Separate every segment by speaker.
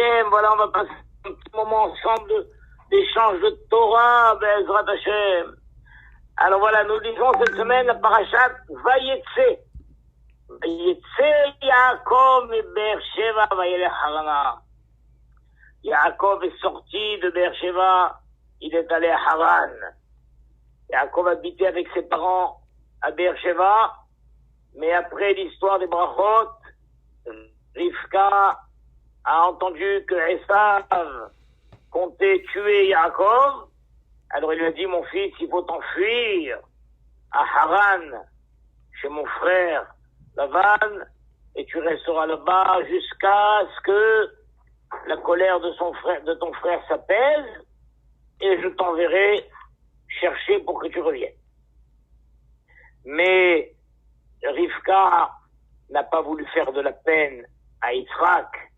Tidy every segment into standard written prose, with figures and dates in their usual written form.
Speaker 1: Hashem, voilà, on va passer un petit moment ensemble d'échange de Torah, Bezrat Hashem. Alors voilà, nous lisons cette semaine la parashat Vayetse. Vayetse Yaakov et Beersheva Vayelech Harana. Yaakov est sorti de Beersheva, il est allé à Haran. Yaakov habitait avec ses parents à Beersheva, mais après l'histoire des brachot, Rivka a entendu que Esav comptait tuer Yaakov. Alors il lui a dit, mon fils, il faut t'enfuir à Haran, chez mon frère Lavan, et tu resteras là-bas jusqu'à ce que la colère de ton frère s'apaise, et je t'enverrai chercher pour que tu reviennes. Mais Rivka n'a pas voulu faire de la peine à Yitzhak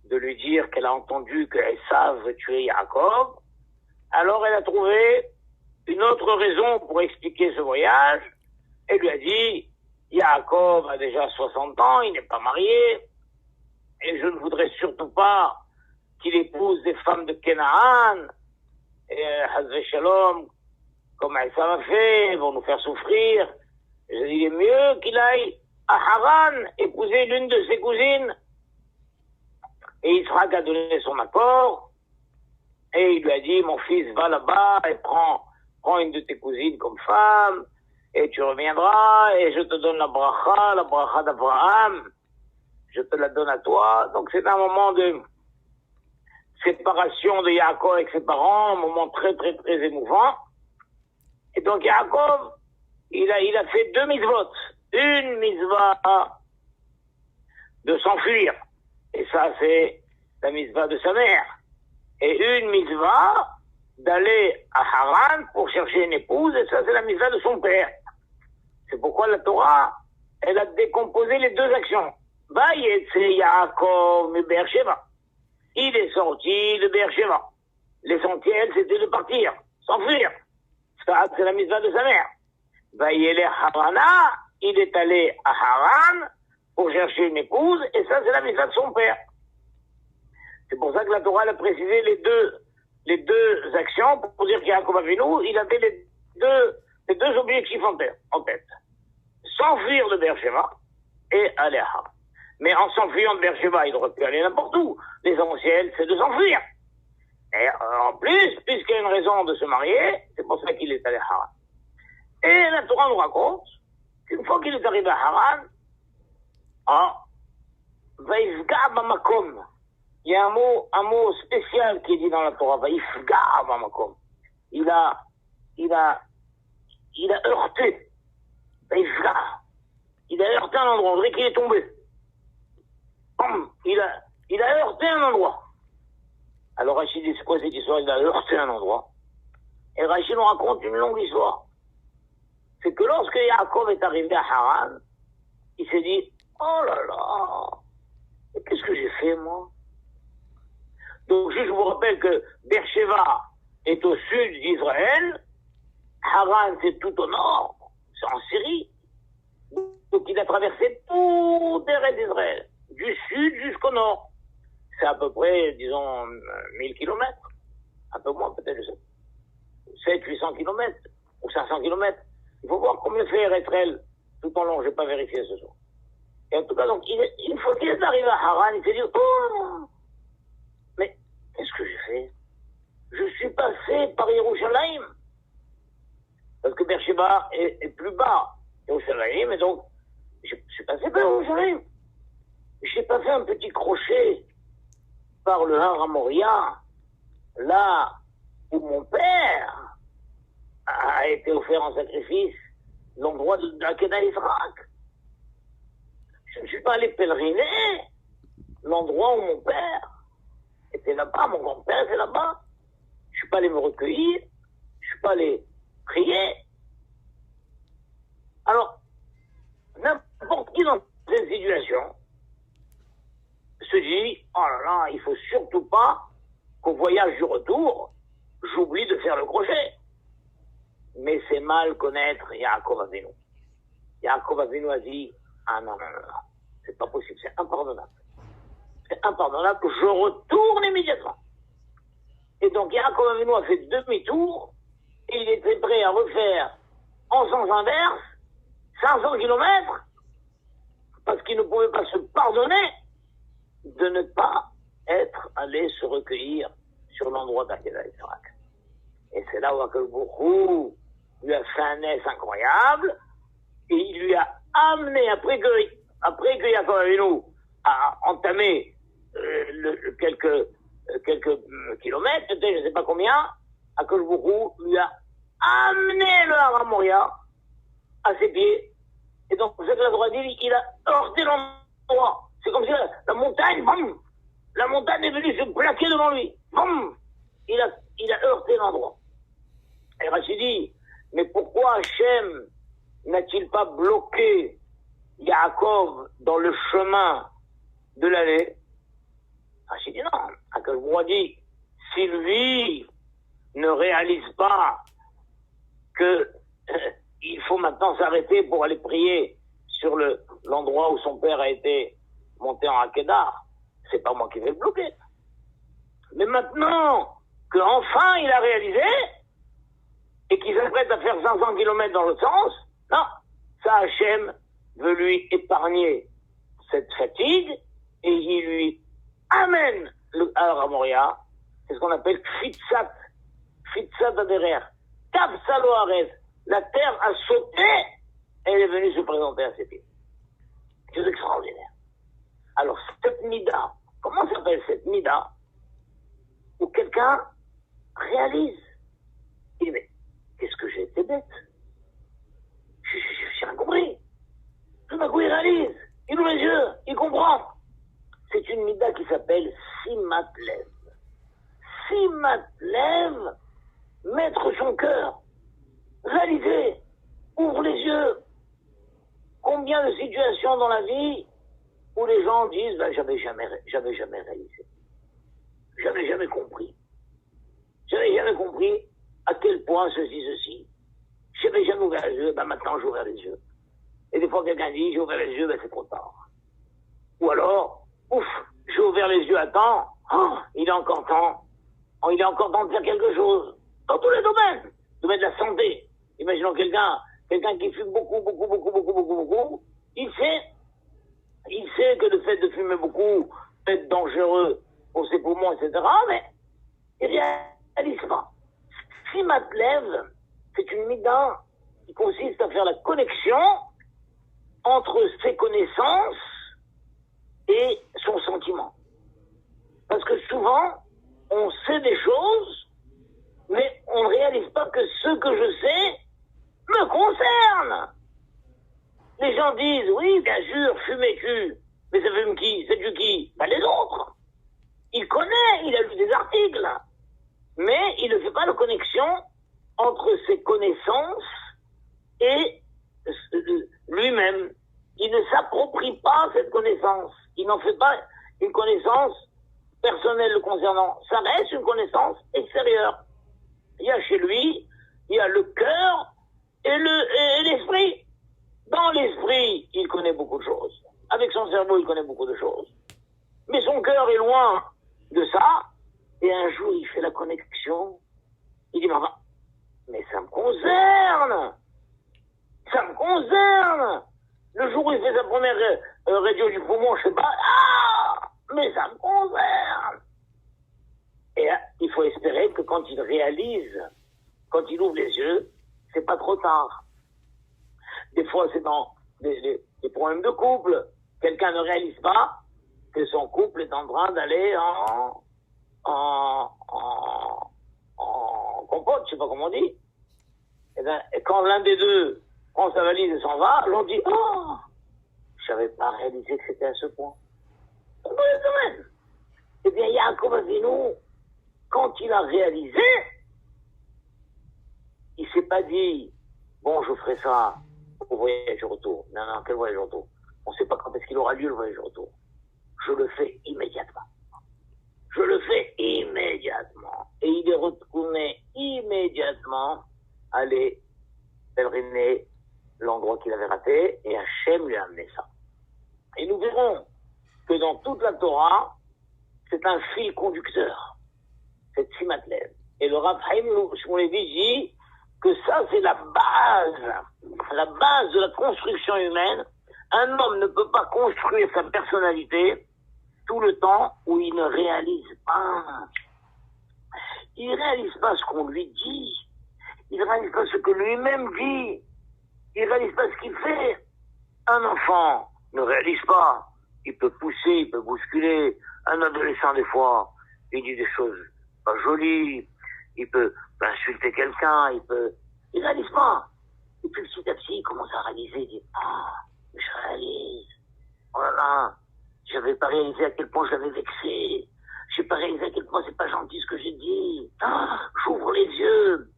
Speaker 1: de lui dire qu'elle a entendu que Esav veut tuer Yaakov. Alors elle a trouvé une autre raison pour expliquer ce voyage. Elle lui a dit, Yaakov a déjà 60 ans, il n'est pas marié, et je ne voudrais surtout pas qu'il épouse des femmes de Canaan, et Hazve Shalom, comme Esav a fait, ils vont nous faire souffrir. Je dis, il est mieux qu'il aille à Haran épouser l'une de ses cousines. Et Yitzhak a donné son accord, et il lui a dit, mon fils, va là-bas et prends une de tes cousines comme femme, et tu reviendras, et je te donne la bracha d'Abraham, je te la donne à toi. Donc c'est un moment de séparation de Yaakov avec ses parents, un moment très très très émouvant. Et donc Yaakov, il a fait deux mitzvot. Une mitzvah de s'enfuir, et ça c'est la mitzvah de sa mère. Et une mitzvah d'aller à Haran pour chercher une épouse, et ça c'est la mitzvah de son père. C'est pourquoi la Torah, elle a décomposé les deux actions. Vayetse Yaakov mi Beersheva. Il est sorti de Beersheva. L'essentiel c'était de partir, s'enfuir. Ça c'est la mitzvah de sa mère. Vayelech Harana, il est allé à Haran pour chercher une épouse, et ça c'est la mitzvah de son père. C'est pour ça que la Torah a précisé les deux actions pour dire qu'Yaakov Avinu, il avait les deux objectifs en tête. S'enfuir de Beersheva et aller à Haran. Mais en s'enfuyant de Beersheva, il aurait pu aller n'importe où. L'essentiel, c'est de s'enfuir. Et en plus, puisqu'il y a une raison de se marier, c'est pour ça qu'il est allé à Haran. Et la Torah nous raconte qu'une fois qu'il est arrivé à Haran, Vaïfga Bamakom. Il y a un mot spécial qui est dit dans la Torah, Vaïfga Bamakom. Il a heurté. Vaïfga. Il a heurté un endroit, on dirait qu'il est tombé. Il a heurté un endroit. Alors Rachid dit, c'est quoi cette histoire? Il a heurté un endroit. Et Rachid nous raconte une longue histoire. C'est que lorsque Yaakov est arrivé à Haran, il s'est dit, oh là là, qu'est-ce que j'ai fait moi? Donc je vous rappelle que Beersheva est au sud d'Israël, Haran c'est tout au nord, c'est en Syrie. Donc il a traversé tout Eretz d'Israël, du sud jusqu'au nord. C'est à peu près, disons, 1000 kilomètres, un peu moins peut-être, 700-800 kilomètres, ou 500 kilomètres. Il faut voir combien fait Eretz tout en long, je n'ai pas vérifié ce soir. Et en tout cas, donc, une fois qu'il est arrivé à Haran, il s'est dit, oh, mais qu'est-ce que j'ai fait? Je suis passé par Yerushalayim. Parce que Beersheba est plus bas, Yerushalayim, et donc, je suis passé par Yerushalayim. Je n'ai pas fait un petit crochet par le Har Moria, là où mon père a été offert en sacrifice, l'endroit de la Kedah Yitzhak. Je ne suis pas allé pèleriner l'endroit où mon père était là-bas, mon grand-père était là-bas. Je ne suis pas allé me recueillir, je ne suis pas allé prier. Alors, n'importe qui dans cette situation se dit, oh là là, il ne faut surtout pas qu'au voyage du retour, j'oublie de faire le crochet. Mais c'est mal connaître Yaakov Avinu. Yaakov Avinu a dit, ah non, c'est pas possible, c'est impardonnable. c'est impardonnable, je retourne immédiatement. Et donc Yaakov Avinu a fait demi-tour, et il était prêt à refaire en sens inverse 500 kilomètres, parce qu'il ne pouvait pas se pardonner de ne pas être allé se recueillir sur l'endroit d'Akedah Yitzhak. Et c'est là où Akadosh Baruch Hu lui a fait un aise incroyable, et il lui a amené, après que Yaakov Avinu a entamé quelques kilomètres, peut-être je ne sais pas combien, Akadosh Baruch Hu lui a amené le Har Moria à ses pieds. Et donc, c'est que la droite dit, il a heurté l'endroit. C'est comme si la montagne, boum, la montagne est venue se plaquer devant lui. Boum, il a heurté l'endroit. Et Rachid dit, mais pourquoi Hachem n'a-t-il pas bloqué Yaakov dans le chemin de l'allée? Rachid dit non. Akadosh dit, si lui ne réalise pas que il faut maintenant s'arrêter pour aller prier sur l'endroit où son père a été monté en Akedah, c'est pas moi qui vais le bloquer. Mais maintenant qu'enfin il a réalisé et qu'il s'apprête à faire 500 km dans l'autre sens, non, ça Hachem veut lui épargner cette fatigue et il lui amène le Har Moria. C'est ce qu'on appelle Kfitzat Aderer, Kapsalo Arez. La terre a sauté et elle est venue se présenter à ses pieds. C'est extraordinaire. Alors, cette mida, comment s'appelle cette mida où quelqu'un réalise? Il dit, mais qu'est-ce que j'ai été bête? J'ai rien compris. Tout d'un coup, il réalise. Il ouvre les yeux. Il comprend. C'est une mida qui s'appelle Simat Lev. Simat Lev, mettre son cœur. Réaliser, ouvre les yeux. Combien de situations dans la vie où les gens disent ben, j'avais jamais réalisé, j'avais jamais compris à quel point ceci, j'avais jamais ouvert les yeux, ben maintenant j'ai ouvert les yeux. Et des fois quelqu'un dit j'ai ouvert les yeux, ben c'est trop tard. Ou alors, ouf, j'ai ouvert les yeux à temps, oh, il est encore temps de faire quelque chose dans tous les domaines, domaine de la santé. Imaginons quelqu'un qui fume beaucoup, il sait que le fait de fumer beaucoup peut être dangereux pour ses poumons, etc., mais il réalise pas. Simat Lev, c'est une mida qui consiste à faire la connexion entre ses connaissances et son sentiment. Parce que souvent, on sait des choses, mais on ne réalise pas que ce que je sais me concerne. Les gens disent, oui, bien sûr, fumer tu, mais ça fume qui? C'est du qui? Ben les autres. Il connaît, il a lu des articles, mais il ne fait pas la connexion entre ses connaissances et lui-même. Il ne s'approprie pas cette connaissance. Il n'en fait pas une connaissance personnelle le concernant. Ça reste une connaissance extérieure. Il y a chez lui, il y a le cœur et l'esprit. Dans l'esprit, il connaît beaucoup de choses. Avec son cerveau, il connaît beaucoup de choses. Mais son cœur est loin de ça. Et un jour, il fait la connexion. Il dit, mais ça me concerne. Ça me concerne. Le jour où il fait sa première radio du poumon, je sais pas. Ah, mais ça me concerne. Et là, il faut espérer que quand il réalise, quand il ouvre les yeux, c'est pas trop tard. Des fois, c'est dans des problèmes de couple. Quelqu'un ne réalise pas que son couple est en train d'aller en compote, je sais pas comment on dit. Et quand l'un des deux prend sa valise et s'en va, l'on dit, oh, je savais pas réalisé que c'était à ce point. Dans les domaines. Eh bien, Yaakov Avinu, quand il a réalisé, il s'est pas dit, bon, je ferai ça au voyage retour. Non, quel voyage retour? On ne sait pas quand est-ce qu'il aura lieu le voyage retour. Je le fais immédiatement. Et il est retourné immédiatement aller pèleriner l'endroit qu'il avait raté, et Hachem lui a amené ça. Et nous verrons que dans toute la Torah, c'est un fil conducteur, cette Simat Lev. Et le Rav Chaim Shmulevitch dit que ça, c'est la base de la construction humaine. Un homme ne peut pas construire sa personnalité tout le temps où il ne réalise pas. Il ne réalise pas ce qu'on lui dit. Il ne réalise pas ce que lui-même dit. Il ne réalise pas ce qu'il fait. Un enfant ne réalise pas. Il peut pousser, il peut bousculer. Un adolescent, des fois, il dit des choses pas jolies. Il peut insulter quelqu'un. Il ne réalise pas. Et puis petit à petit, il commence à réaliser. Il dit, je réalise. Oh là là, j'avais pas réalisé à quel point je l'avais vexé. J'ai pas réalisé à quel point c'est pas gentil ce que j'ai dit. J'ouvre les yeux.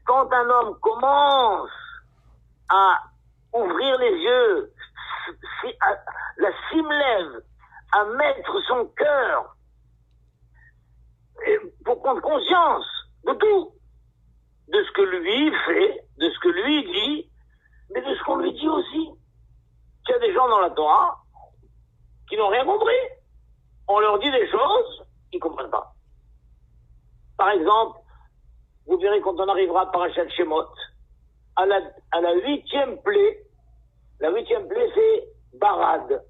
Speaker 1: Quand un homme commence à ouvrir les yeux, la cime lève, à mettre son cœur pour prendre conscience de tout, de ce que lui fait, de ce que lui dit, mais de ce qu'on lui dit aussi. Il y a des gens dans la Torah qui n'ont rien compris. On leur dit des choses, ils ne comprennent pas. Par exemple, vous verrez quand on arrivera à Parashat Shemot, à la 8e plaie, la 8e plaie c'est Barad,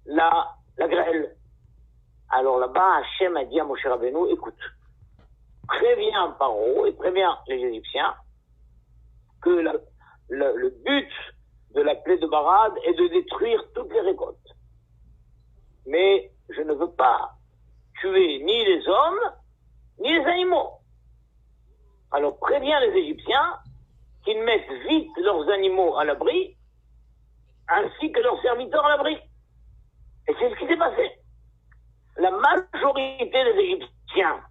Speaker 1: la grêle. Alors là-bas, Hachem a dit à Moshe Rabbeinu, écoute, préviens Paro et préviens les Égyptiens que le but de la plaie de Barad est de détruire toutes les récoltes. Mais je ne veux pas tuer ni les hommes, ni les animaux. Alors préviens les Égyptiens qu'ils mettent vite leurs animaux à l'abri, ainsi que leurs serviteurs à l'abri. Et c'est ce qui s'est passé. La majorité des Égyptiens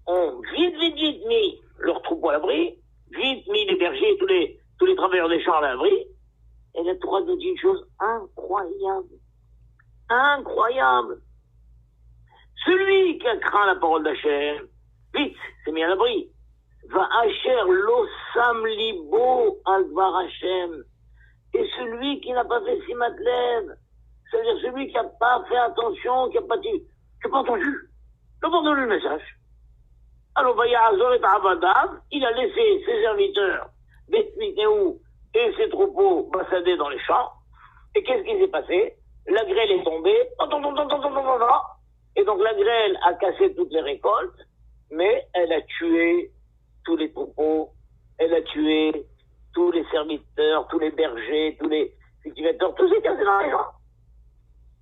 Speaker 1: ont vite mis leurs troupeaux à l'abri, vite mis les bergers et tous les travailleurs des champs à l'abri. Et la Torah nous dit une chose incroyable. Incroyable. Celui qui a craint la parole d'Hachem, vite, s'est mis à l'abri. Va Asher lo sam libo al dvar Hachem. Et celui qui n'a pas fait Simat Lev, c'est-à-dire celui qui n'a pas fait attention, qui n'a pas entendu le message. Alors, Vayazor et Abadav, il a laissé ses serviteurs, Bet Mitneou et ses troupeaux bassader dans les champs. Et qu'est-ce qui s'est passé? La grêle est tombée, et donc la grêle a cassé toutes les récoltes, mais elle a tué tous les troupeaux, elle a tué tous les serviteurs, tous les bergers, tous les cultivateurs, tous ces cassés dans les champs.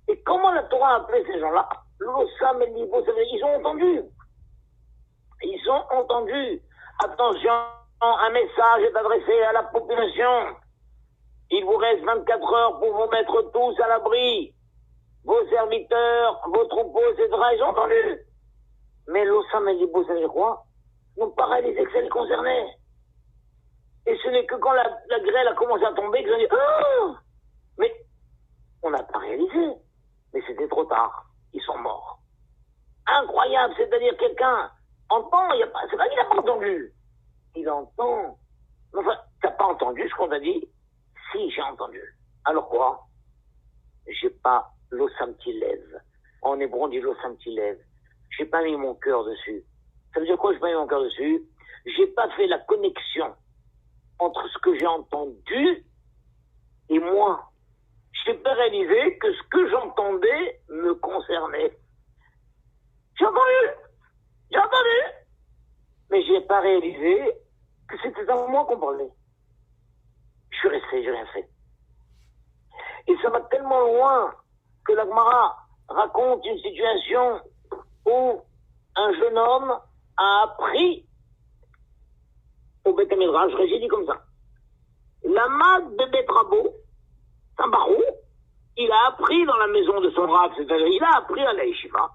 Speaker 1: Et comment la Torah a appelé ces gens-là? L'Ossam et le niveau, ils ont entendu. Ils ont entendu. Attention, un message est adressé à la population. Il vous reste 24 heures pour vous mettre tous à l'abri. Vos serviteurs, vos troupeaux, etc. Ils ont entendu. Mais l'Ossam et l'Ibo, ça veut dire quoi? N'ont pas réalisé que ça les concernait. Et ce n'est que quand la grêle a commencé à tomber qu'ils ont dit « Oh !» Mais on n'a pas réalisé. Mais c'était trop tard. Ils sont morts. Incroyable, c'est-à-dire quelqu'un entend, c'est pas qu'il n'a pas entendu. Il entend. Enfin, t'as pas entendu ce qu'on t'a dit? Si, j'ai entendu. Alors quoi? J'ai pas l'Ossam Tilev. En hébreu, on dit l'Ossam Tilev. J'ai pas mis mon cœur dessus. Ça veut dire quoi, j'ai pas mis mon cœur dessus? J'ai pas fait la connexion entre ce que j'ai entendu et moi. J'ai pas réalisé que ce que j'entendais me concernait. J'ai entendu, mais j'ai pas réalisé que c'était à moi qu'on parlait. Je suis resté, j'ai rien fait. Et ça va tellement loin que la Gemara raconte une situation où un jeune homme a appris au Beth Midrash, j'ai dit comme ça. L'amad de Betrabo, un barou, il a appris dans la maison de son rav, c'est-à-dire il a appris à la yeshiva.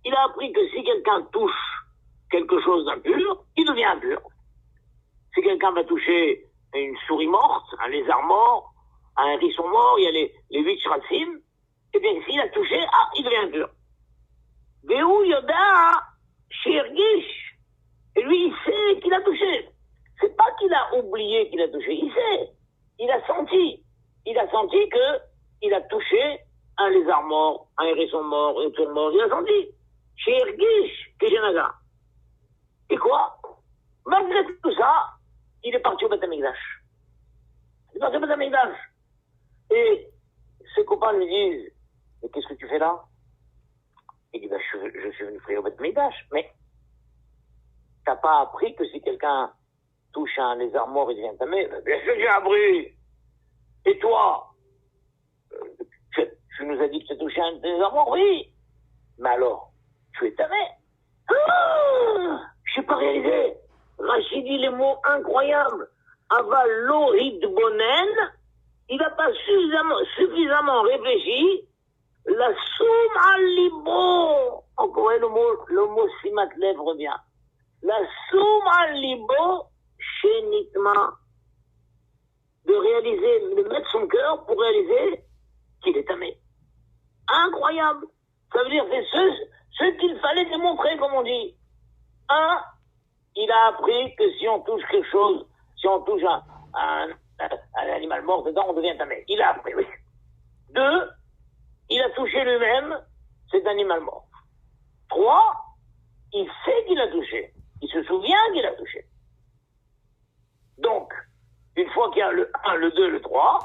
Speaker 1: Il a appris que si quelqu'un touche quelque chose d'impur, il devient impur. Si quelqu'un va toucher une souris morte, un lézard mort, un hérisson mort, il y a les 8 shracim, et bien s'il a touché, il devient impur. Vehu yoda shirgish. Et lui, il sait qu'il a touché. C'est pas qu'il a oublié qu'il a touché, il sait. Il a senti. il a senti qu'il a touché un lézard mort, un hérisson mort, une tour mort. Il a senti. Chez Irgish, Kejenaga. Et quoi? Malgré tout ça, il est parti au Beth Amikdash. Il est parti au Beth Amikdash. Et ses copains lui disent, mais qu'est-ce que tu fais là? Il dit, je suis venu prier au Beth Amikdash. Mais t'as pas appris que si quelqu'un touche un lézard mort, il devient tamé? Bien sûr que j'ai appris. Et toi? Tu nous as dit que tu as touché un lézard mort? Oui. Mais alors, tu es tamé? Je n'ai pas réalisé. Rachid dit les mots incroyables. Aval lohid bonen, il n'a pas suffisamment réfléchi. La soum al libo. Encore le mot simat lève revient. La soum al libo, chénitement. De réaliser, de mettre son cœur pour réaliser qu'il est tamé. Incroyable. Ça veut dire que c'est ce qu'il fallait démontrer, comme on dit. Un, il a appris que si on touche quelque chose, si on touche un animal mort dedans, on devient tamé. Il a appris, oui. Deux, il a touché lui-même cet animal mort. Trois, il sait qu'il a touché. Il se souvient qu'il a touché. Donc, une fois qu'il y a le 1, le 2, le 3,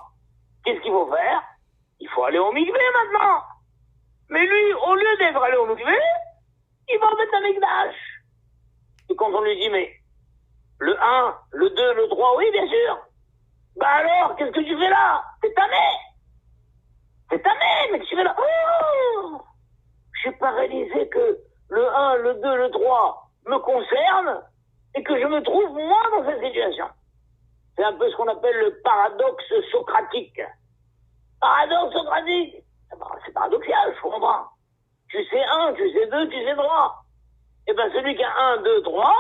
Speaker 1: qu'est-ce qu'il faut faire? Il faut aller au mikvé maintenant. Mais lui, au lieu d'être allé au mikvé, il va mettre un mikdash. Et quand on lui dit, mais le 1, le 2, le 3, oui, bien sûr. Bah alors, qu'est-ce que tu fais là? T'es tamé. T'es tamé, mais qu'est-ce que tu fais là? Oh, j'ai pas réalisé que le 1, le 2, le 3 me concernent et que je me trouve moi dans cette situation. C'est un peu ce qu'on appelle le paradoxe socratique. Paradoxe socratique. C'est paradoxal, je comprends. Tu sais 1, tu sais 2, tu sais 3. Et bien celui qui a 1, 2, 3,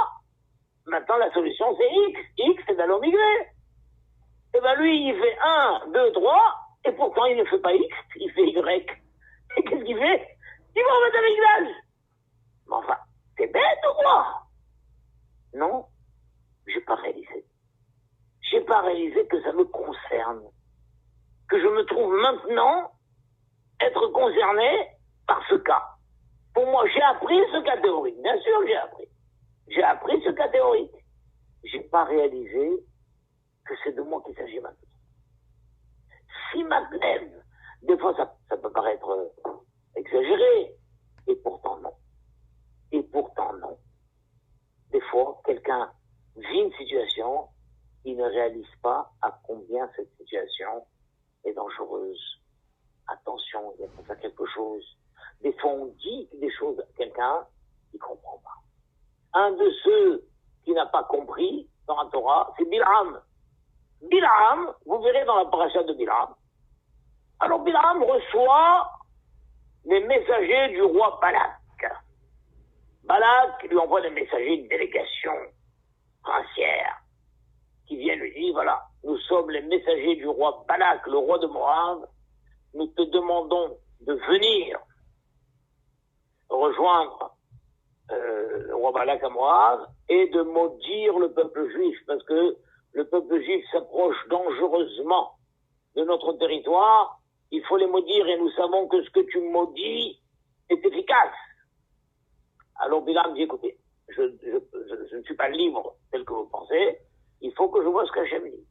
Speaker 1: maintenant la solution c'est X. X c'est d'aller au migré. Et bien lui il fait 1, 2, 3, et pourtant il ne fait pas X, il fait Y. Et qu'est-ce qu'il fait? Il va remettre avec l'âge. Mais enfin, t'es bête ou quoi? Non, j'ai pas réalisé. J'ai pas réalisé que ça me concerne. Que je me trouve maintenant être concerné par ce cas. Pour moi, j'ai appris ce cas théorique. Bien sûr que j'ai appris. J'ai appris ce cas théorique. J'ai pas réalisé que c'est de moi qu'il s'agit maintenant. Si maintenant, des fois ça peut paraître exagéré, et pourtant non. Et pourtant non. Des fois, quelqu'un vit une situation, il ne réalise pas à combien cette situation est dangereuse. Attention, il faut faire quelque chose. Des fois, on dit des choses à quelqu'un, il ne comprend pas. Un de ceux qui n'a pas compris dans la Torah, c'est Bil'am. Bil'am, vous verrez dans la paracha de Bil'am. Alors Bil'am reçoit les messagers du roi Balak. Balak lui envoie des messagers, une délégation princière, qui viennent lui dire, voilà, nous sommes les messagers du roi Balak, le roi de Moab. Nous te demandons de venir rejoindre le roi Balak à Moab et de maudire le peuple juif, parce que le peuple juif s'approche dangereusement de notre territoire. Il faut les maudire et nous savons que ce que tu maudis est efficace. Alors Bilam dit, écoutez, je ne suis pas libre tel que vous pensez, il faut que je vois ce qu'Hachem dit.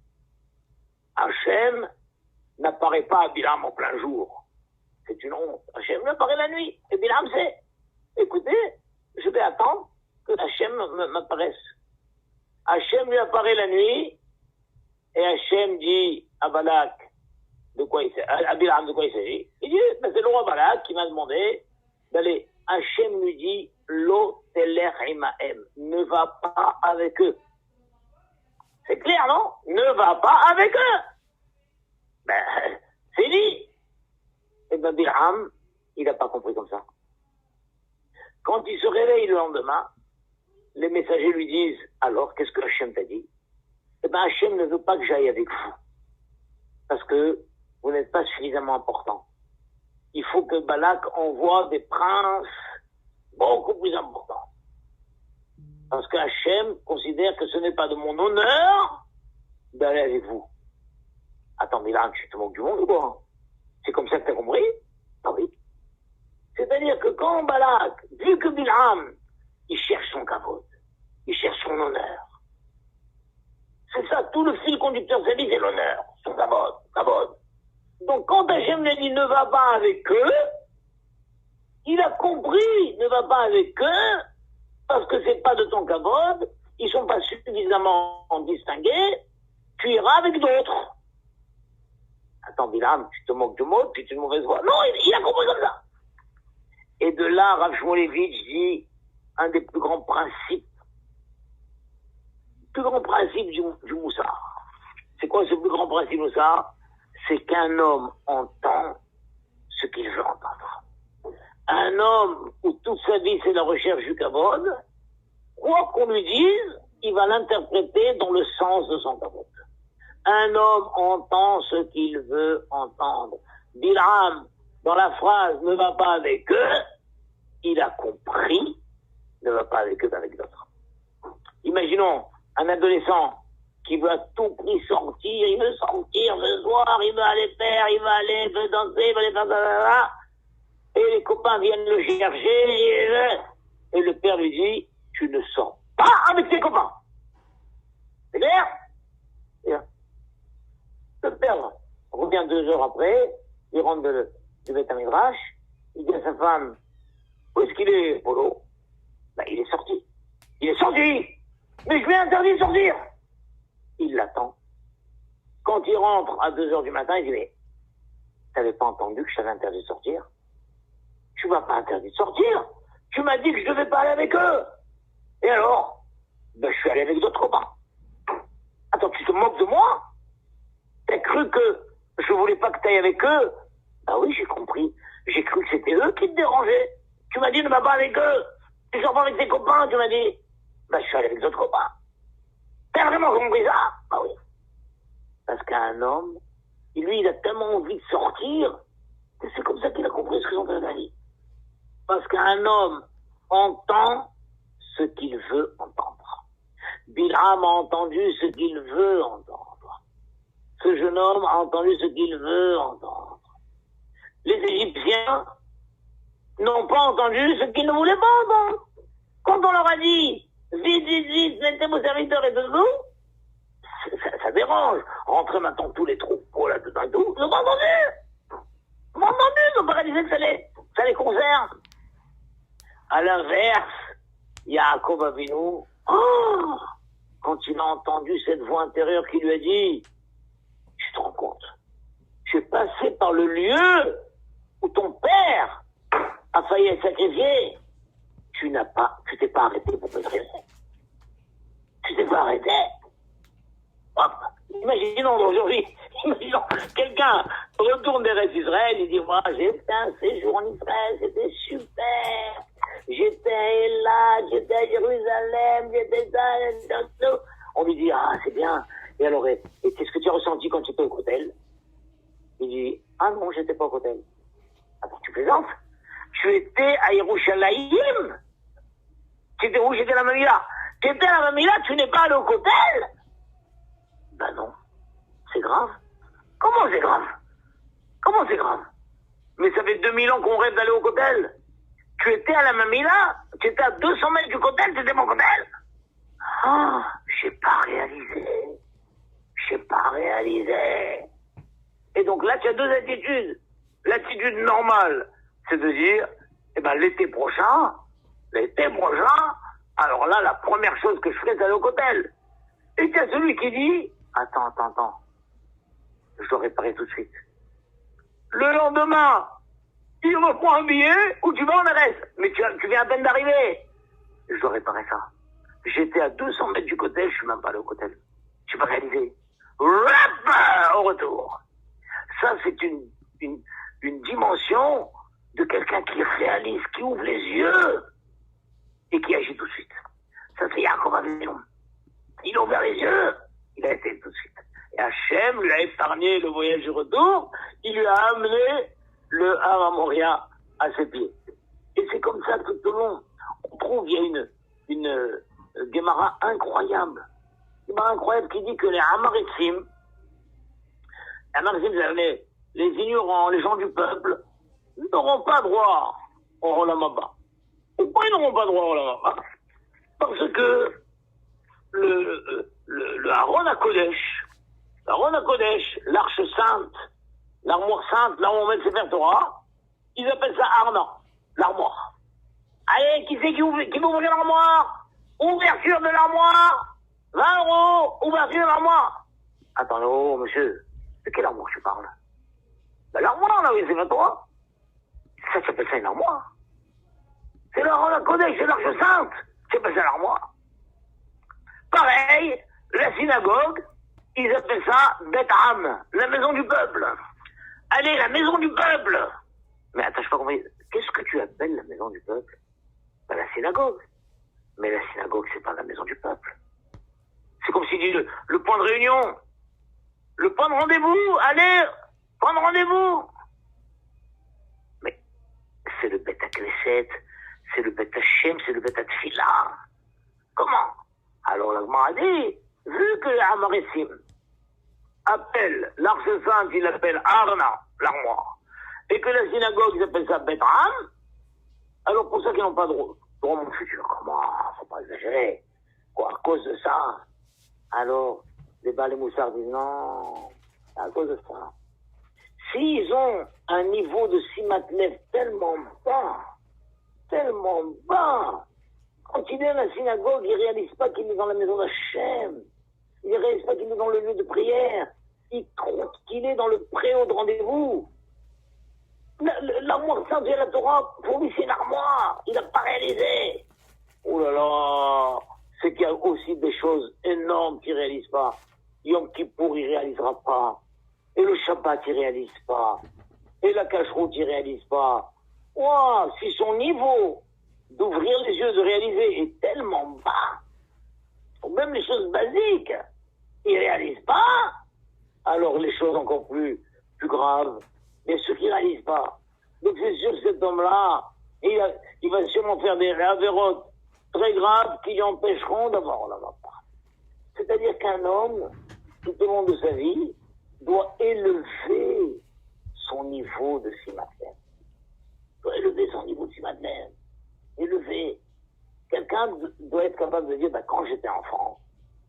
Speaker 1: Hachem n'apparaît pas à Bilam en plein jour. C'est une honte. Hachem lui apparaît la nuit. Et Bilam sait, écoutez, je vais attendre que Hachem m'apparaisse. Hachem lui apparaît la nuit, et Hachem dit à Balak, à Bilam de quoi il s'agit. Il dit, ben c'est le roi Balak qui m'a demandé d'aller. Hachem lui dit, Lo teler imahem, ne va pas avec eux. C'est clair, non? Ne va pas avec eux. Ben, c'est dit. Et ben Bilam, il n'a pas compris comme ça. Quand il se réveille le lendemain, les messagers lui disent, alors, qu'est-ce que Hachem t'a dit? Eh ben Hachem ne veut pas que j'aille avec vous. Parce que vous n'êtes pas suffisamment important. Il faut que Balak envoie des princes beaucoup plus importants. Parce que Hachem considère que ce n'est pas de mon honneur d'aller avec vous. Attends, mais là, tu te moques du monde ou quoi? C'est comme ça que tu as compris? Ah oui. C'est-à-dire que quand Balak, vu que Bilham, il cherche son kavod, il cherche son honneur. C'est ça, tout le fil conducteur de sa vie, c'est l'honneur, son kavod. Donc quand Hachem lui dit ne va pas avec eux, il a compris ne va pas avec eux, parce que c'est pas de ton kavod, ils sont pas suffisamment distingués, tu iras avec d'autres. Attends, Bilham, tu te moques de moi, tu es une mauvaise voix. Non, il a compris comme ça. Et de là, Rav Shmulevitch dit un des plus grands principes du Moussar. C'est quoi ce plus grand principe Moussar? C'est qu'un homme entend ce qu'il veut entendre. Un homme où toute sa vie c'est la recherche du kavod, quoi qu'on lui dise, il va l'interpréter dans le sens de son kavod. Un homme entend ce qu'il veut entendre. Bilham, dans la phrase ne va pas avec eux, il a compris, ne va pas avec eux, mais avec d'autres. Imaginons un adolescent qui veut à tout prix sortir, il veut sortir ce soir, il veut aller faire, il veut danser, il veut aller faire ça, et les copains viennent le chercher, et le père lui dit, tu ne sors pas avec tes copains. C'est clair? Bien. Le père revient 2 heures après, il rentre du Beth Midrash, il dit à sa femme, où est-ce qu'il est, Polo? Ben, il est sorti. Il est sorti! Mais je lui ai interdit de sortir! Il l'attend. Quand il rentre à 2 heures du matin, il dit, mais, t'avais pas entendu que je t'avais interdit de sortir? Tu m'as pas interdit de sortir! Tu m'as dit que je devais pas aller avec eux! Et alors? Ben, je suis allé avec d'autres copains. Attends, tu te moques de moi? T'as cru que je voulais pas que t'ailles avec eux? Ah oui, j'ai compris. J'ai cru que c'était eux qui te dérangeaient. Tu m'as dit ne va pas avec eux. Tu sors pas avec tes copains, tu m'as dit. Ben, je suis allé avec d'autres copains. T'as vraiment compris ça? Ah oui. Parce qu'un homme, lui, il a tellement envie de sortir que c'est comme ça qu'il a compris ce que son père a dit. Parce qu'un homme entend ce qu'il veut entendre. Bilham a entendu ce qu'il veut entendre. Ce jeune homme a entendu ce qu'il veut entendre. Les Égyptiens n'ont pas entendu ce qu'ils ne voulaient pas entendre. Quand on leur a dit, vite, mettez vos serviteurs et dessous, ça dérange. Rentrez maintenant tous les troupeaux là-dedans et tout. Ils n'ont pas entendu. Ils n'ont pas entendu, ils n'ont pas réalisé que ça les concerne. À l'inverse, Yaakov Avinu, quand il a entendu cette voix intérieure qui lui a dit, tu te rends compte, je suis passé par le lieu où ton père a failli être sacrifié. Tu t'es pas arrêté pour me dresser. Tu t'es pas arrêté. Hop. Imaginons aujourd'hui, quelqu'un retourne des restes d'Israël, il dit, moi, j'ai fait un séjour en Israël, c'était super. J'étais là, j'étais à Jérusalem, j'étais là. On lui dit, ah, c'est bien. Et alors, et qu'est-ce que tu as ressenti quand tu étais au hôtel? Il dit, ah non, j'étais pas au hôtel. Attends, tu plaisantes? Tu étais à Yerushalayim? Tu étais où? J'étais à la Mamila. Tu étais à la Mamila, tu n'es pas allé au hôtel? Ben non. C'est grave. Comment c'est grave? Comment c'est grave? Mais ça fait 2000 ans qu'on rêve d'aller au hôtel. Tu étais à la Mamila? Tu étais à 200 mètres du hôtel? C'était mon hôtel? Ah, j'ai pas réalisé. Et donc là, tu as 2 attitudes. L'attitude normale, c'est de dire, l'été prochain, alors là, la première chose que je ferai, c'est aller au hôtel. Et tu as celui qui dit, attends, je dois réparer tout de suite. Le lendemain, il reprend un billet où tu vas en RS. Mais tu viens à peine d'arriver. Je dois réparer ça. J'étais à 200 mètres du hôtel, je suis même pas allé au hôtel. Je suis pas réalisé. Au retour. Ça, c'est une dimension de quelqu'un qui réalise, qui ouvre les yeux et qui agit tout de suite. Ça, c'est Yaakov Avinu. Il a ouvert les yeux, il a été tout de suite. Et Hachem lui a épargné le voyage du retour, il lui a amené le Har Moria à ses pieds. Et c'est comme ça que tout le long, on trouve, il y a une Gemara incroyable. Une Gemara incroyable qui dit que les Hamaretzim, La maxime, les ignorants, les gens du peuple, n'auront pas droit au Olam Haba. Pourquoi ils n'auront pas droit au Olam Haba? Parce que le Aaron HaKodesh, l'arche sainte, l'armoire sainte, là où on met le Sefer Torah, ils appellent ça Arna, l'armoire. Allez, qui c'est qui veut ouvrir l'armoire? Ouverture de l'armoire, 20 €, ouverture de l'armoire. Attends, oh, monsieur, de quelle armoire tu parles? Ben, l'armoire, là, oui, c'est 23. Ça s'appelle ça une armoire. C'est l'Aaron HaKodesh, c'est l'arche sainte. C'est pas ça l'armoire. Pareil, la synagogue, ils appellent ça Bet Am, la maison du peuple. Allez, la maison du peuple. Mais attends, je sais pas compris. Qu'est-ce que tu appelles la maison du peuple? Ben, la synagogue. Mais la synagogue, c'est pas la maison du peuple. C'est comme s'il dit le point de réunion. Le point de rendez-vous. Allez, point de rendez-vous. Mais c'est le Bet HaKnesset, c'est le Bet Hashem, c'est le Bet HaTfilah. Comment? Alors la Gemara dit, vu que Amaressim appelle l'arche sainte, il appelle Arna, l'armoire, et que la synagogue, ils appellent ça Bet Am, alors pour ça qu'ils n'ont pas de droit mon futur. Comment? Faut pas exagérer. Quoi, à cause de ça? Alors, les Baal Moussard disent non, c'est à cause de ça. S'ils ont un niveau de Simatlev tellement bas, quand il est à la synagogue, il ne réalise pas qu'il est dans la maison d'Hachem. Il ne réalise pas qu'il est dans le lieu de prière. Il croit qu'il est dans le préau de rendez-vous. L'armoire sainte de la Torah, pour lui, c'est une armoire. Il n'a pas réalisé. Oh là là, c'est qu'il y a aussi des choses énormes qu'il ne réalise pas. Yom Kippour, il ne réalisera pas. Et le Shabbat, il ne réalise pas. Et la cacheroute, il ne réalise pas. Wow, si son niveau d'ouvrir les yeux, de réaliser est tellement bas, ou même les choses basiques, il ne réalise pas, alors les choses encore plus graves, mais ceux qui ne réalisent pas. Donc c'est sûr que cet homme-là, il va sûrement faire des avérotes très graves qui l'empêcheront d'avoir la vapeur. C'est-à-dire qu'un homme, tout au long de sa vie, doit élever son niveau de simatlen. Doit élever son niveau de simatlen. Élever. Quelqu'un doit être capable de dire, bah, quand j'étais enfant,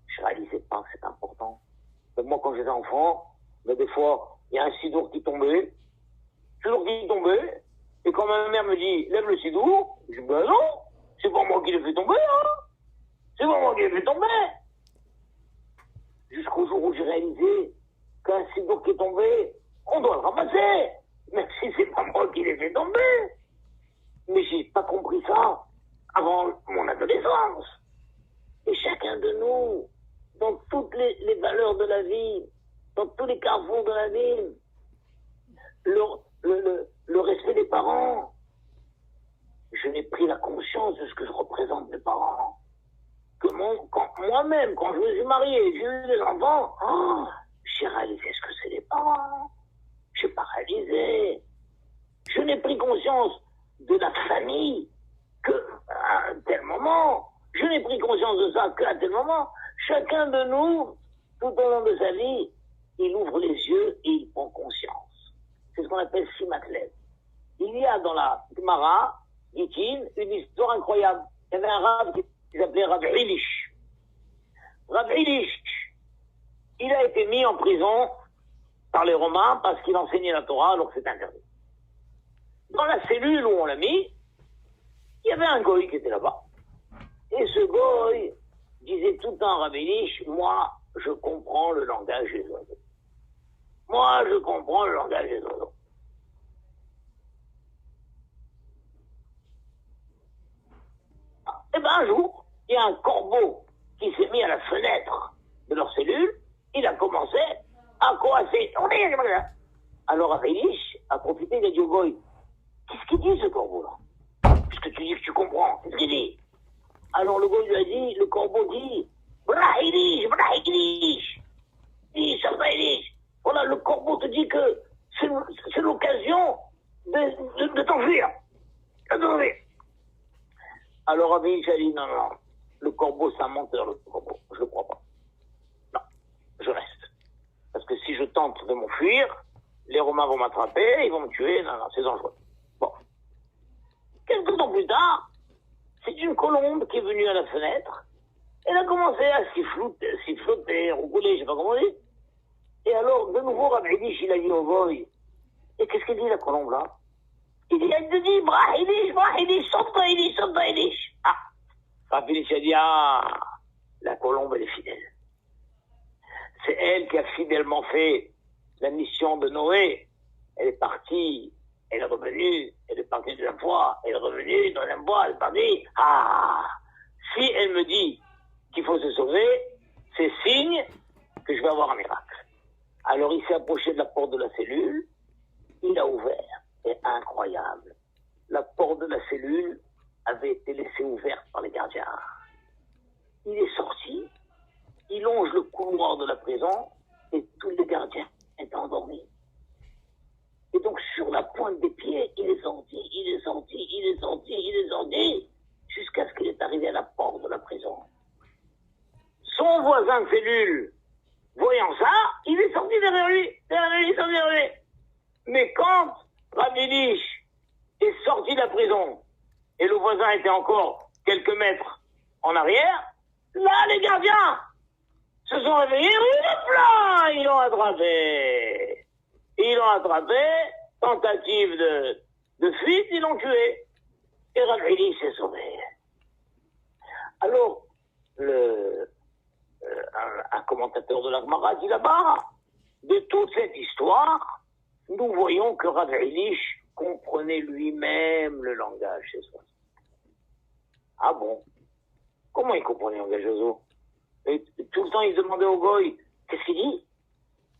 Speaker 1: je réalisais pas que c'était important. Donc moi, quand j'étais enfant, bah, des fois, il y a un sidour qui tombait, et quand ma mère me dit, lève le sidour, je dis, bah non, c'est pas moi qui l'ai fait tomber, hein. C'est pas moi qui l'ai fait tomber. Jusqu'au jour où j'ai réalisé qu'un sidour qui est tombé, on doit le ramasser, même si c'est pas moi qui l'ai fait tomber. Mais j'ai pas compris ça avant mon adolescence. Et chacun de nous, dans toutes les valeurs de la vie, dans tous les carrefours de la vie, le respect des parents, je n'ai pris la conscience de ce que je représente mes parents. Que moi-même, quand je me suis marié, j'ai eu des enfants, j'ai réalisé ce que c'est les parents. J'ai pas réalisé. Je n'ai pris conscience de la famille qu'à un tel moment. Je n'ai pris conscience de ça qu'à tel moment. Chacun de nous, tout au long de sa vie, il ouvre les yeux et il prend conscience. C'est ce qu'on appelle simatlev. Il y a dans la Gemara, dit-il, une histoire incroyable. Il y avait un rab qui s'appelait Rav Ilish. Rav Ilish, il a été mis en prison par les Romains parce qu'il enseignait la Torah alors que c'est interdit. Dans la cellule où on l'a mis, il y avait un goy qui était là-bas. Et ce goy disait tout le temps à Rav Ilish, moi, je comprends le langage des oiseaux. Moi, je comprends le langage des oiseaux. Et ben un jour, il y a un corbeau qui s'est mis à la fenêtre de leur cellule, il a commencé à coasser. Alors Avelish a profité, il a dit au goy, qu'est-ce qu'il dit ce corbeau-là? Puisque tu dis que tu comprends, qu'est-ce qu'il dit? Alors le goy lui a dit, le corbeau dit, Brahilish, dit Shabbailish. Voilà, le corbeau te dit que c'est l'occasion de t'enfuir. Alors Avelish a dit, non, le corbeau c'est un menteur, le corbeau, je ne le crois pas. Non, je reste. Parce que si je tente de m'enfuir, les Romains vont m'attraper, ils vont me tuer, non, c'est dangereux. Bon. Quelques temps plus tard, c'est une colombe qui est venue à la fenêtre. Elle a commencé à siffloter, rouler, je sais pas comment on dit. Et alors, de nouveau, Rav Hidish, il a dit au goy, et qu'est-ce qu'elle dit, la colombe, là? Il dit, elle te dit, Brah Hidish, sauve-toi Hidish. Ah, Rav Hidish a dit, ah, la colombe, elle est fidèle. C'est elle qui a fidèlement fait la mission de Noé. Elle est partie, elle est revenue, elle est partie deuxième fois, elle est revenue, deuxième fois, elle est partie. Ah, si elle me dit qu'il faut se sauver, c'est signe que je vais avoir un miracle. Alors il s'est approché de la porte de la cellule, il a ouvert, et incroyable, la porte de la cellule avait été laissée ouverte par les gardiens. Il est sorti, il longe le couloir de la prison, et tous les gardiens étaient endormis. Et donc sur la pointe des pieds, il est sorti, jusqu'à ce qu'il est arrivé à la porte de la prison. Son voisin de cellule, voyant ça, il est sorti derrière lui. Mais quand Rav Hidish est sorti de la prison, et le voisin était encore quelques mètres en arrière, là, les gardiens se sont réveillés, ils l'ont attrapé, tentative de fuite, ils l'ont tué. Et Rav Hidish s'est sauvé. Alors, un commentateur de la Gemara dit là-bas, de toute cette histoire, nous voyons que Rav Hidish comprenait lui-même le langage chez soi. Ah bon? Comment il comprenait le langage oiseau? Et tout le temps, il demandait au goy, qu'est-ce qu'il dit?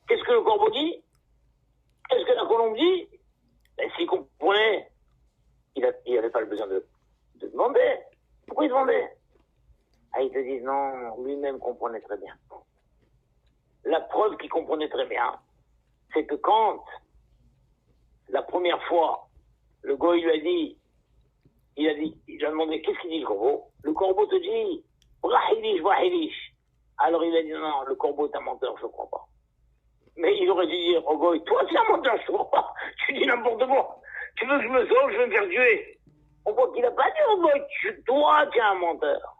Speaker 1: Qu'est-ce que le corbeau dit? Qu'est-ce que la colombe dit? Ben, s'il comprenait, il n'avait pas le besoin de demander. Pourquoi il demandait? Ah, ils te disent non, lui-même comprenait très bien. La preuve qu'il comprenait très bien, c'est que quand, la première fois, le goy lui a dit, il a demandé, qu'est-ce qu'il dit le corbeau? Le corbeau te dit, Brah Hidish. Alors il a dit, non, le corbeau est un menteur, je ne crois pas. Mais il aurait dû dire au goy, toi c'est un menteur, je ne crois pas. Tu dis n'importe quoi. Tu veux que je me sauve, je vais me faire tuer. On voit qu'il n'a pas dit au goy, toi tu es un menteur.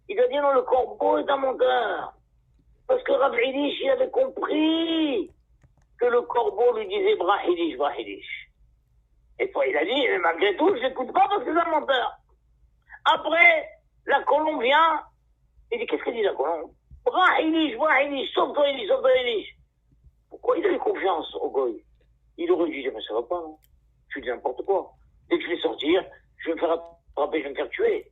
Speaker 1: Il a dit non, le corbeau est un menteur. Parce que Rav Hidish, il avait compris que le corbeau lui disait Brah Hidish. Et toi, il a dit, mais malgré tout, je n'écoute pas parce que c'est un menteur. Après, la colombe vient, il dit, qu'est-ce qu'elle dit la colombe? Brah Hidish, sauve-toi Hidish. Pourquoi il a eu confiance au goy? Il aurait dit, mais ça va pas, non? Tu dis n'importe quoi. Dès que je vais sortir, je vais me faire attraper, je vais me faire tuer.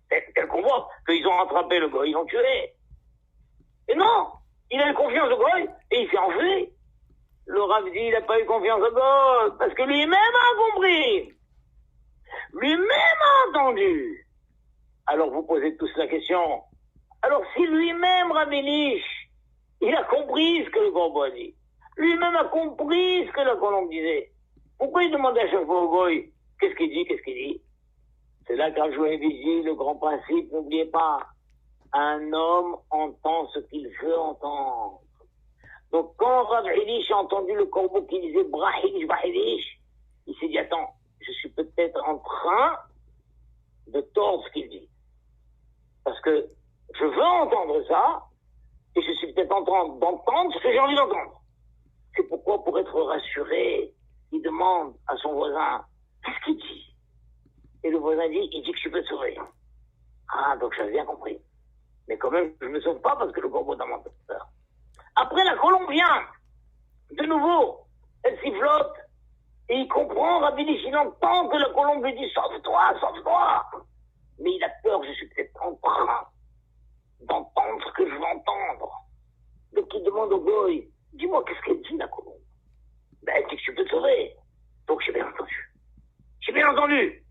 Speaker 1: Tel qu'on voit qu'ils ont rattrapé le goy, ils l'ont tué. Et non, il a eu confiance au goy et il s'est enfui. Le Rav dit, il n'a pas eu confiance au goy parce que lui-même a compris. Lui-même a entendu. Alors vous posez tous la question. Alors si lui-même, Rav Hidish, il a compris ce que le corbeau a dit. Lui-même a compris ce que la colombe disait. Pourquoi il demandait à chaque fois au goy, qu'est-ce qu'il dit? C'est là qu'a joué Vigie, le grand principe, n'oubliez pas. Un homme entend ce qu'il veut entendre. Donc quand Rav Hidish a entendu le corbeau qui disait Brah Hidish, il s'est dit, attends, je suis peut-être en train de tordre ce qu'il dit. Parce que je veux entendre ça, et je suis peut-être en train d'entendre ce que j'ai envie d'entendre. C'est pourquoi, pour être rassuré, il demande à son voisin, qu'est-ce qu'il dit? Et le voisin dit, il dit que je peux te sauver. Ah, donc j'avais bien compris. Mais quand même, je ne me sauve pas parce que le corbeau est un menteur. Après, la colombe vient. De nouveau, elle sifflote. Et il comprend, Rav Hidish, il entend que la colombe lui dit, sauve-toi. Mais il a peur, je suis peut-être en train d'entendre ce que je veux entendre. Donc il demande au goy, dis-moi, qu'est-ce qu'elle dit, la colombe? Ben, elle dit que je peux te sauver. Donc j'ai bien entendu.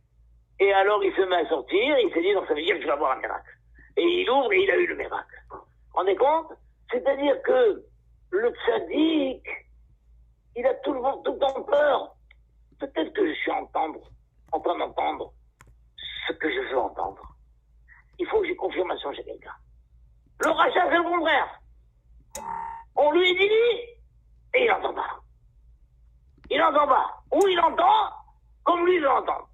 Speaker 1: Et alors il se met à sortir, et il s'est dit, non, ça veut dire que je vais avoir un miracle. Et il ouvre et il a eu le miracle. Vous vous rendez compte? C'est-à-dire que le tzaddik, il a tout le temps peur. Peut-être que je suis en train d'entendre ce que je veux entendre. Il faut que j'ai confirmation chez quelqu'un. Le rachat, c'est le contraire. On lui dit, et il n'entend pas. Il n'entend pas. Ou il entend, comme lui veut entendre.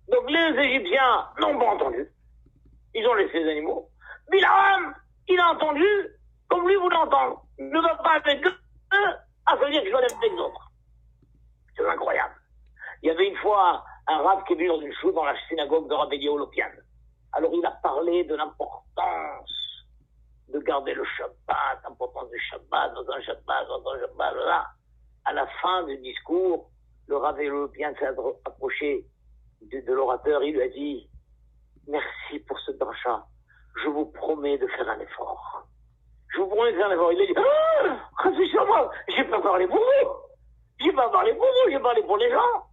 Speaker 1: Donc les Égyptiens n'ont pas entendu. Ils ont laissé les animaux. Bilam, il a entendu, comme lui voulait entendre. Il ne va pas avec eux, à se dire que je dois être avec d'autres. C'est incroyable. Il y avait une fois un rabbin qui est venu dans une choue dans la synagogue de Rabbi Lopian. Alors il a parlé de l'importance de garder le Shabbat, l'importance du Shabbat, dans un Shabbat, là. À la fin du discours, le Rabbi Lopian s'est approché de l'orateur, il lui a dit « Merci pour ce drachat, je vous promets de faire un effort. » Je vous promets de faire un effort. Il a dit « Ah, c'est sur moi, j'ai pas parlé pour vous. J'ai pas parlé pour vous, j'ai parlé pour les gens. »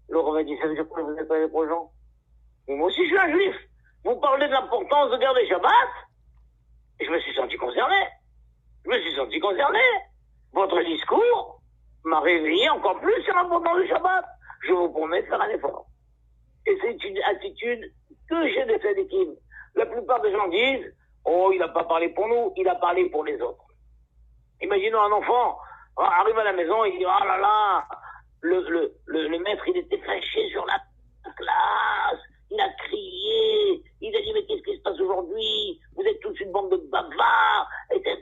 Speaker 1: Le Rav a dit « Ça veut dire que vous n'avez pas parlé pour les gens. » Mais moi aussi je suis un juif. Vous parlez de l'importance de garder Shabbat. Et je me suis senti concerné. Votre discours m'a réveillé encore plus sur l'importance du Shabbat. Je vous promets de faire un effort. Et c'est une attitude que j'ai de cette équipe. La plupart des gens disent « Oh, il n'a pas parlé pour nous, il a parlé pour les autres. » Imaginons un enfant arrive à la maison et il dit « Oh là là, le maître, il était fâché sur la classe, il a crié, il a dit « Mais qu'est-ce qui se passe aujourd'hui? Vous êtes tous une bande de bavards, etc. »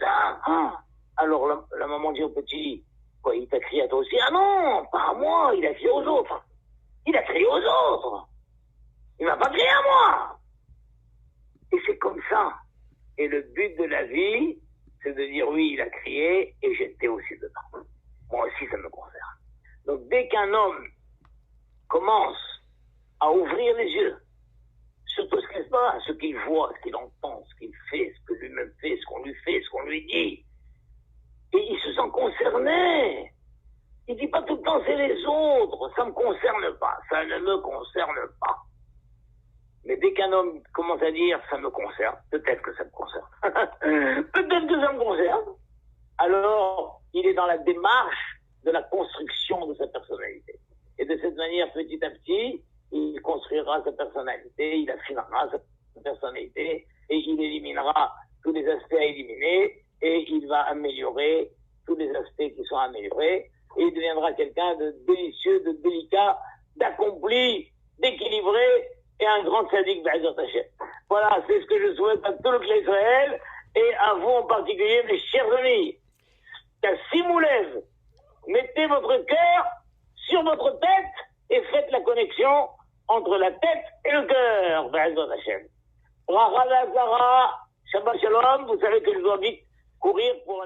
Speaker 1: Alors la maman dit au petit « Quoi, il t'a crié à toi aussi? » « Ah non, pas à moi, il a crié aux autres. Il a crié aux autres. Il m'a pas crié à moi. » Et c'est comme ça. Et le but de la vie, c'est de dire oui, il a crié et j'étais aussi dedans. Moi aussi, ça me concerne. Donc dès qu'un homme commence à ouvrir les yeux sur tout ce qui se passe, ce qu'il voit, ce qu'il entend, ce qu'il fait, ce que lui-même fait, ce qu'on lui fait, ce qu'on lui dit, et il se sent concerné. Il dit pas tout le temps c'est les autres, ça me concerne pas, ça ne me concerne pas. Mais dès qu'un homme commence à dire ça me concerne, peut-être que ça me concerne, peut-être que ça me concerne, alors il est dans la démarche de la construction de sa personnalité. Et de cette manière, petit à petit, il construira sa personnalité, il affinera sa personnalité, et il éliminera tous les aspects à éliminer, et il va améliorer tous les aspects qui sont améliorés, et il deviendra quelqu'un de délicieux, de délicat, d'accompli, d'équilibré, et un grand sadique B'Ezrat Hashem. Voilà, c'est ce que je souhaite à tout le clan Israël, et à vous en particulier, mes chers amis. Simoulev, mettez votre cœur sur votre tête, et faites la connexion entre la tête et le cœur, B'Ezrat Hashem. Bracha Zara, Shabbat Shalom, vous savez que je dois vite courir pour aller